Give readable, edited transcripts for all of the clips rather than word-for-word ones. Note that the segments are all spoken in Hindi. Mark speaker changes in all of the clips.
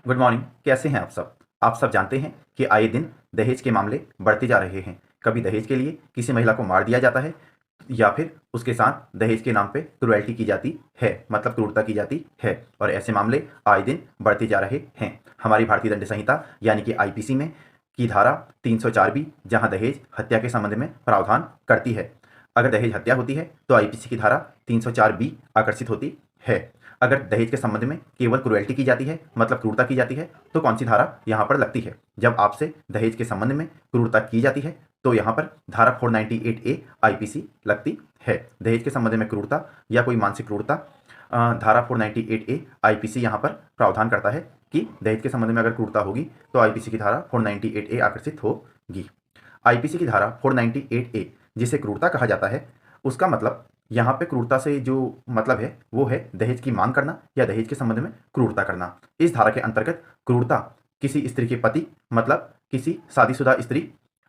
Speaker 1: Good morning. कैसे हैं आप सब? आप सब जानते हैं कि आए दिन दहेज के मामले बढ़ते जा रहे हैं। कभी दहेज के लिए किसी महिला को मार दिया जाता है या फिर उसके साथ दहेज के नाम पे क्रूरल्टी की जाती है, मतलब क्रूरता की जाती है। और ऐसे मामले आए दिन बढ़ते जा रहे हैं। हमारी भारतीय दंड संहिता यानी कि आईपीसी में की धारा 304 बी, जहां दहेज हत्या के संबंध में प्रावधान करती है। अगर दहेज हत्या होती है तो आईपीसी की धारा 304 बी आकर्षित होती है। अगर दहेज के संबंध में केवल क्रूएल्टी की जाती है, मतलब क्रूरता की जाती है, तो कौन सी धारा यहाँ पर लगती है? जब आपसे दहेज के संबंध में क्रूरता की जाती है तो यहाँ पर धारा 498 ए आईपीसी लगती है। दहेज के संबंध में क्रूरता या कोई मानसिक क्रूरता, धारा 498 ए आईपीसी यहाँ पर प्रावधान करता है कि दहेज के संबंध में अगर क्रूरता होगी तो आईपीसी की धारा 498 ए आकर्षित होगी। आईपीसी की धारा 498 ए, जिसे क्रूरता कहा जाता है, उसका मतलब यहाँ पे क्रूरता से जो मतलब है वो है दहेज की मांग करना या दहेज के संबंध में क्रूरता करना। इस धारा के अंतर्गत क्रूरता किसी स्त्री के पति, मतलब किसी शादीशुदा स्त्री,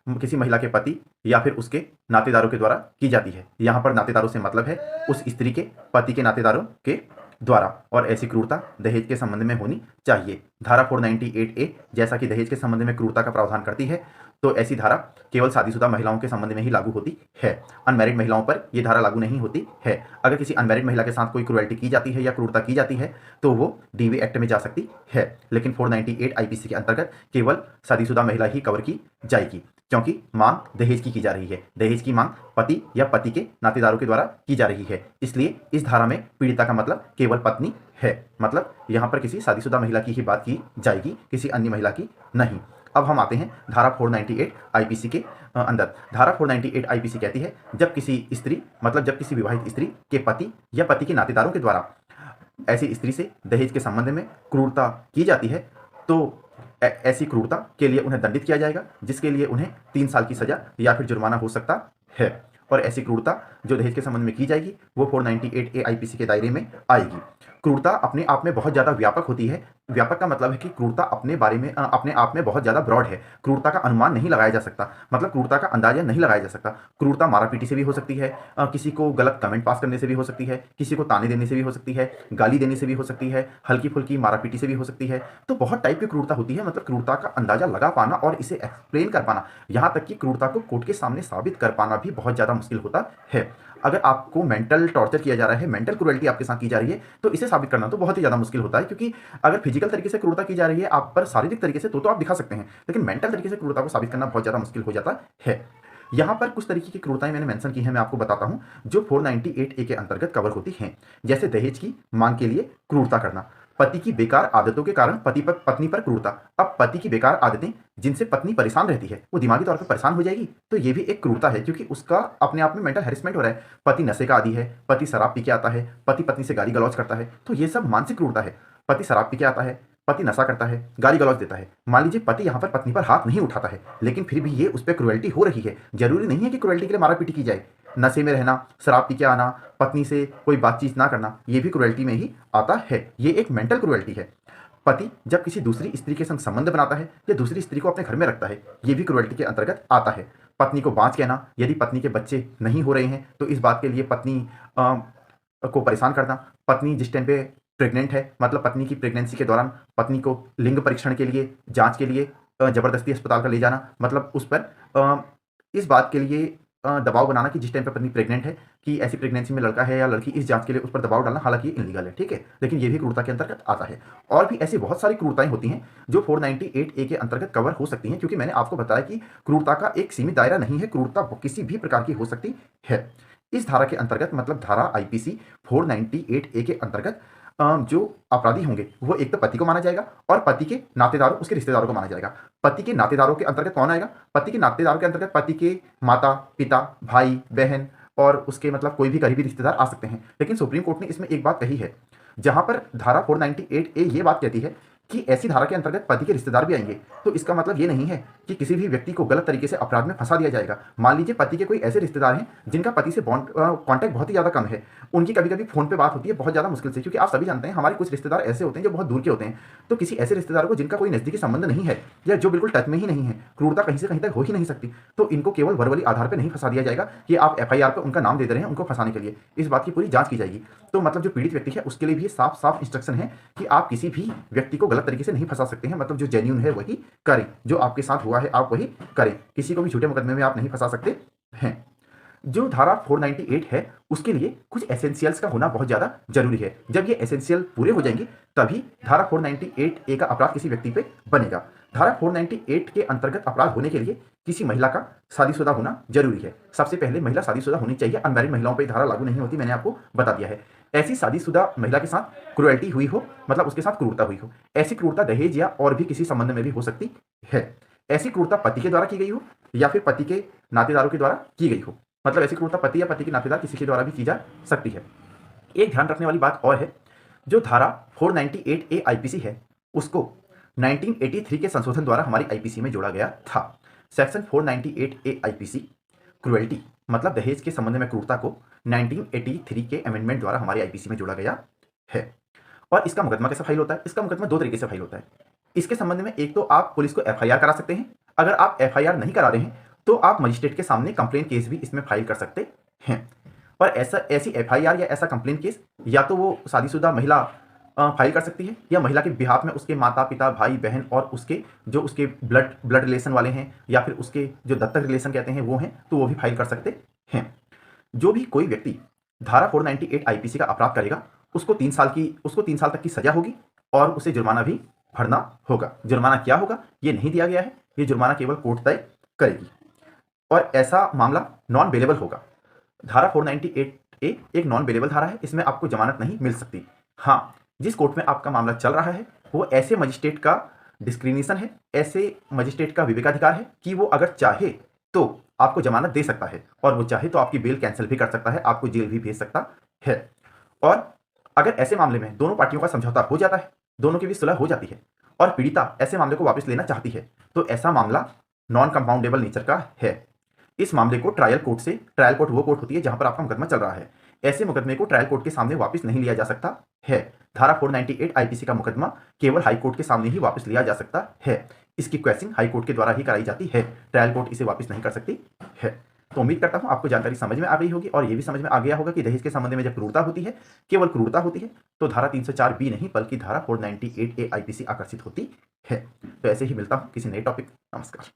Speaker 1: किसी महिला के पति या फिर उसके नातेदारों के द्वारा की जाती है। यहाँ पर नातेदारों से मतलब है उस स्त्री के पति के नातेदारों के द्वारा, और ऐसी क्रूरता दहेज के संबंध में होनी चाहिए। धारा 498 ए जैसा कि दहेज के संबंध में क्रूरता का प्रावधान करती है, तो ऐसी धारा केवल शादीशुदा महिलाओं के संबंध में ही लागू होती है। अनमैरिड महिलाओं पर यह धारा लागू नहीं होती है। अगर किसी अनमैरिड महिला के साथ कोई क्रूएल्टी की जाती है या क्रूरता की जाती है तो वो डीवी एक्ट में जा सकती है, लेकिन 498 आईपीसी के अंतर्गत केवल शादीशुदा महिला ही कवर की जाएगी, क्योंकि मांग दहेज की जा रही है। दहेज की मांग पति या पति के नातेदारों के द्वारा की जा रही है, इसलिए इस धारा में पीड़िता का मतलब केवल पत्नी है। मतलब यहाँ पर किसी शादीशुदा महिला की ही बात की जाएगी, किसी अन्य महिला की नहीं। अब हम आते हैं धारा 498 आईपीसी के अंदर। धारा 498 आईपीसी कहती है जब किसी स्त्री, मतलब जब किसी विवाहित स्त्री के पति या पति के नातेदारों के द्वारा ऐसी स्त्री से दहेज के संबंध में क्रूरता की जाती है तो ऐसी क्रूरता के लिए उन्हें दंडित किया जाएगा, जिसके लिए उन्हें 3 साल की सजा या फिर जुर्माना हो सकता है। और ऐसी क्रूरता जो दहेज के संबंध में की जाएगी वो 498 ए आईपीसी के दायरे में आएगी। क्रूरता अपने आप में बहुत ज़्यादा व्यापक होती है। व्यापक का मतलब है कि क्रूरता अपने बारे में अपने आप में बहुत ज़्यादा ब्रॉड है। क्रूरता का अनुमान नहीं लगाया जा सकता, मतलब क्रूरता का अंदाजा नहीं लगाया जा सकता। क्रूरता मारापीटी से भी हो सकती है, किसी को गलत कमेंट पास करने से भी हो सकती है, किसी को ताने देने से भी हो सकती है, गाली देने से भी हो सकती है, हल्की फुल्की मारापीटी से भी हो सकती है। तो बहुत टाइप की क्रूरता होती है। मतलब क्रूरता का अंदाजा लगा पाना और इसे एक्सप्लेन कर पाना, यहाँ तक कि क्रूरता को कोर्ट के सामने साबित कर पाना भी बहुत ज़्यादा मुश्किल होता है। अगर आपको मेंटल टॉर्चर किया जा रहा है, मेंटल क्रूरल्टी आपके साथ की जा रही है, तो इसे साबित करना तो बहुत ही ज़्यादा मुश्किल होता है। क्योंकि अगर फिजिकल तरीके से क्रूरता की जा रही है आप पर, शारीरिक तरीके से, तो आप दिखा सकते हैं, लेकिन मेंटल तरीके से क्रूरता को साबित करना बहुत ज़्यादा मुश्किल हो जाता है। यहाँ पर कुछ तरीके की क्रूरताएं मैंने मेंशन की हैं, मैं आपको बताता हूँ जो 498 ए के अंतर्गत कवर होती हैं। जैसे दहेज की मांग के लिए क्रूरता करना, पति की बेकार आदतों के कारण पत्नी पर क्रूरता। अब पति की बेकार आदतें जिनसे पत्नी परेशान रहती है, वो दिमागी तौर पर परेशान हो जाएगी, तो ये भी एक क्रूरता है, क्योंकि उसका अपने आप में मेंटल हैरेसमेंट हो रहा है। पति नशे का आदी है, पति शराब पी के आता है, पति पत्नी से गाली गलौज करता है, तो ये सब मानसिक क्रूरता है। पति शराब पी के आता है, पति नशा करता है, गाली गलौज देता है। मान लीजिए पति यहाँ पर पत्नी पर हाथ नहीं उठाता है, लेकिन फिर भी ये उस पर क्रूएल्टी हो रही है। जरूरी नहीं है कि क्रूएल्टी के लिए मारा पीटी की जाए। नशे में रहना, शराब पी के आना, पत्नी से कोई बातचीत ना करना, ये भी क्रूएल्टी में ही आता है। ये एक मेंटल क्रूएल्टी है। पति जब किसी दूसरी स्त्री के संग संबंध बनाता है या दूसरी स्त्री को अपने घर में रखता है, ये भी क्रूएल्टी के अंतर्गत आता है। पत्नी को बाँच कहना, यदि पत्नी के बच्चे नहीं हो रहे हैं तो इस बात के लिए पत्नी को परेशान करना। पत्नी जिस टाइम पे प्रेग्नेंट है, मतलब पत्नी की प्रेगनेंसी के दौरान पत्नी को लिंग परीक्षण के लिए, जांच के लिए जबरदस्ती अस्पताल का ले जाना, मतलब उस पर इस बात के लिए दबाव बनाना कि जिस टाइम पे पत्नी प्रेग्नेंट है कि ऐसी प्रेगनेंसी में लड़का है या लड़की, इस जांच के लिए उस पर दबाव डालना, हालांकि ये इलीगल है, ठीक है, लेकिन ये भी क्रूरता के अंतर्गत आता है। और भी ऐसी बहुत सारी क्रूरताएं होती हैं जो 498 ए के अंतर्गत कवर हो सकती हैं, क्योंकि मैंने आपको बताया कि क्रूरता का एक सीमित दायरा नहीं है, क्रूरता किसी भी प्रकार की हो सकती है। इस धारा के अंतर्गत, मतलब धारा आईपीसी 498 ए के अंतर्गत जो अपराधी होंगे वो एक तो पति को माना जाएगा और पति के नातेदारों, उसके रिश्तेदारों को माना जाएगा। पति के नातेदारों के अंतर्गत कौन आएगा? पति के नातेदारों के अंतर्गत पति के माता पिता, भाई बहन और उसके मतलब कोई भी करीबी रिश्तेदार आ सकते हैं। लेकिन सुप्रीम कोर्ट ने इसमें एक बात कही है, जहां पर धारा 498 ए ये बात कहती है कि ऐसी धारा के अंतर्गत पति के रिश्तेदार भी आएंगे, तो इसका मतलब ये नहीं है कि किसी भी व्यक्ति को गलत तरीके से अपराध में फंसा दिया जाएगा। मान लीजिए पति के कोई ऐसे रिश्तेदार हैं जिनका पति से बॉन्ड कांटेक्ट बहुत ही ज़्यादा कम है, उनकी कभी कभी फोन पे बात होती है बहुत ज़्यादा मुश्किल से, क्योंकि आप सभी जानते हैं हमारे कुछ रिश्तेदार ऐसे होते हैं जो बहुत दूर के होते हैं। तो किसी ऐसे रिश्तेदार को जिनका कोई नज़दीकी संबंध नहीं है या जो बिल्कुल टच में ही नहीं है, क्रूरता कहीं से कहीं तक हो ही नहीं सकती, तो इनको केवल वर्बली आधार पर नहीं फंसा दिया जाएगा कि आप एफआईआर पर उनका नाम दे दे रहे हैं उनको फंसाने के लिए। इस बात की पूरी जांच की जाएगी। तो मतलब जो पीड़ित व्यक्ति है उसके लिए भी साफ साफ इंस्ट्रक्शन है कि आप किसी भी व्यक्ति को गलत गलत तरीके से नहीं फंसा सकते हैं, मतलब जो जेन्यून है वही करें, जो आपके साथ हुआ है आप वही करें, किसी को भी झूठे मुकदमे में आप नहीं फंसा सकते हैं। जो धारा 498 है उसके लिए कुछ एसेंशियल्स का होना बहुत ज़्यादा जरूरी है। जब ये एसेंशियल पूरे हो जाएंगे तभी धारा 498 ए का अपराध किसी व्यक्ति पे बनेगा। धारा 498 के अंतर्गत अपराध होने के लिए किसी महिला का शादीशुदा होना जरूरी है। सबसे पहले महिला शादीशुदा होनी चाहिए। अनमैरिड महिलाओं पर धारा लागू नहीं होती, मैंने आपको बता दिया है। ऐसी शादीशुदा महिला के साथ क्रुएल्टी हुई हो, मतलब उसके साथ क्रूरता हुई हो। ऐसी क्रूरता दहेज या और भी किसी संबंध में भी हो सकती है। ऐसी क्रूरता पति के द्वारा की गई हो या फिर पति के नातेदारों के द्वारा की गई हो, मतलब ऐसी क्रूरता पति या पति के नातेदार किसी के द्वारा भी की जा सकती है। एक ध्यान रखने वाली बात और है, जो धारा 498 ए आईपीसी है उसको 1983 के संशोधन द्वारा हमारी आईपीसी में जोड़ा गया था। सेक्शन 498 ए आईपीसी क्रुएल्टी मतलब दहेज के संबंध में क्रूरता को 1983 के अमेंडमेंट द्वारा हमारी आईपीसी में जोड़ा गया है। और इसका मुकदमा कैसे फाइल होता है? इसका मुकदमा दो तरीके से फाइल होता है। इसके संबंध में एक तो आप पुलिस को एफआईआर करा सकते हैं। अगर आप एफआईआर नहीं करा रहे हैं तो आप मजिस्ट्रेट के सामने कंप्लेन केस भी इसमें फाइल कर सकते हैं। और ऐसी एफआईआर या ऐसा कंप्लेन केस या तो वो शादीशुदा महिला फाइल कर सकती है, या महिला के बिहाफ में उसके माता पिता भाई बहन और उसके ब्लड रिलेशन वाले हैं या फिर उसके जो दत्तक रिलेशन कहते हैं वो हैं, तो वो भी फाइल कर सकते हैं। जो भी कोई व्यक्ति धारा 498 आईपीसी का अपराध करेगा उसको 3 साल तक की सजा होगी और उसे जुर्माना भी भरना होगा। जुर्माना क्या होगा ये नहीं दिया गया है, ये जुर्माना केवल कोर्ट तय करेगी और ऐसा मामला नॉन बेलेबल होगा। धारा 498 ए एक नॉन बेलेबल धारा है, इसमें आपको जमानत नहीं मिल सकती। हाँ, जिस कोर्ट में आपका मामला चल रहा है वो ऐसे मजिस्ट्रेट का डिस्क्रिमिनेशन है, ऐसे मजिस्ट्रेट का विवेकाधिकार है कि वो अगर चाहे तो आपको जमानत दे सकता है और वो चाहे तो आपकी बेल कैंसिल भी कर सकता है, आपको जेल भी भेज सकता है। और अगर ऐसे मामले में दोनों पार्टियों का समझौता हो जाता है, दोनों की भी सुलह हो जाती है और पीड़िता ऐसे मामले को वापस लेना चाहती है, तो ऐसा मामला नॉन कंपाउंडेबल नेचर का है। इस मामले को ट्रायल कोर्ट वो कोर्ट होती है जहां पर आपका मुकदमा चल रहा है, ऐसे मुकदमे को ट्रायल कोर्ट के सामने वापस नहीं लिया जा सकता है। धारा 498 आईपीसी का मुकदमा केवल हाई कोर्ट के सामने ही वापस लिया जा सकता है। इसकी क्वेश्चन हाई कोर्ट के द्वारा ही कराई जाती है, ट्रायल कोर्ट इसे वापस नहीं कर सकती है। तो उम्मीद करता हूं आपको जानकारी समझ में आ गई होगी और ये भी समझ में आ गया होगा कि दहेज के संबंध में जब क्रूरता होती है, केवल क्रूरता होती है, तो धारा 304 बी नहीं बल्कि धारा 498 ए आईपीसी आकर्षित होती है। तो ऐसे ही मिलता हूं किसी नए टॉपिक। नमस्कार।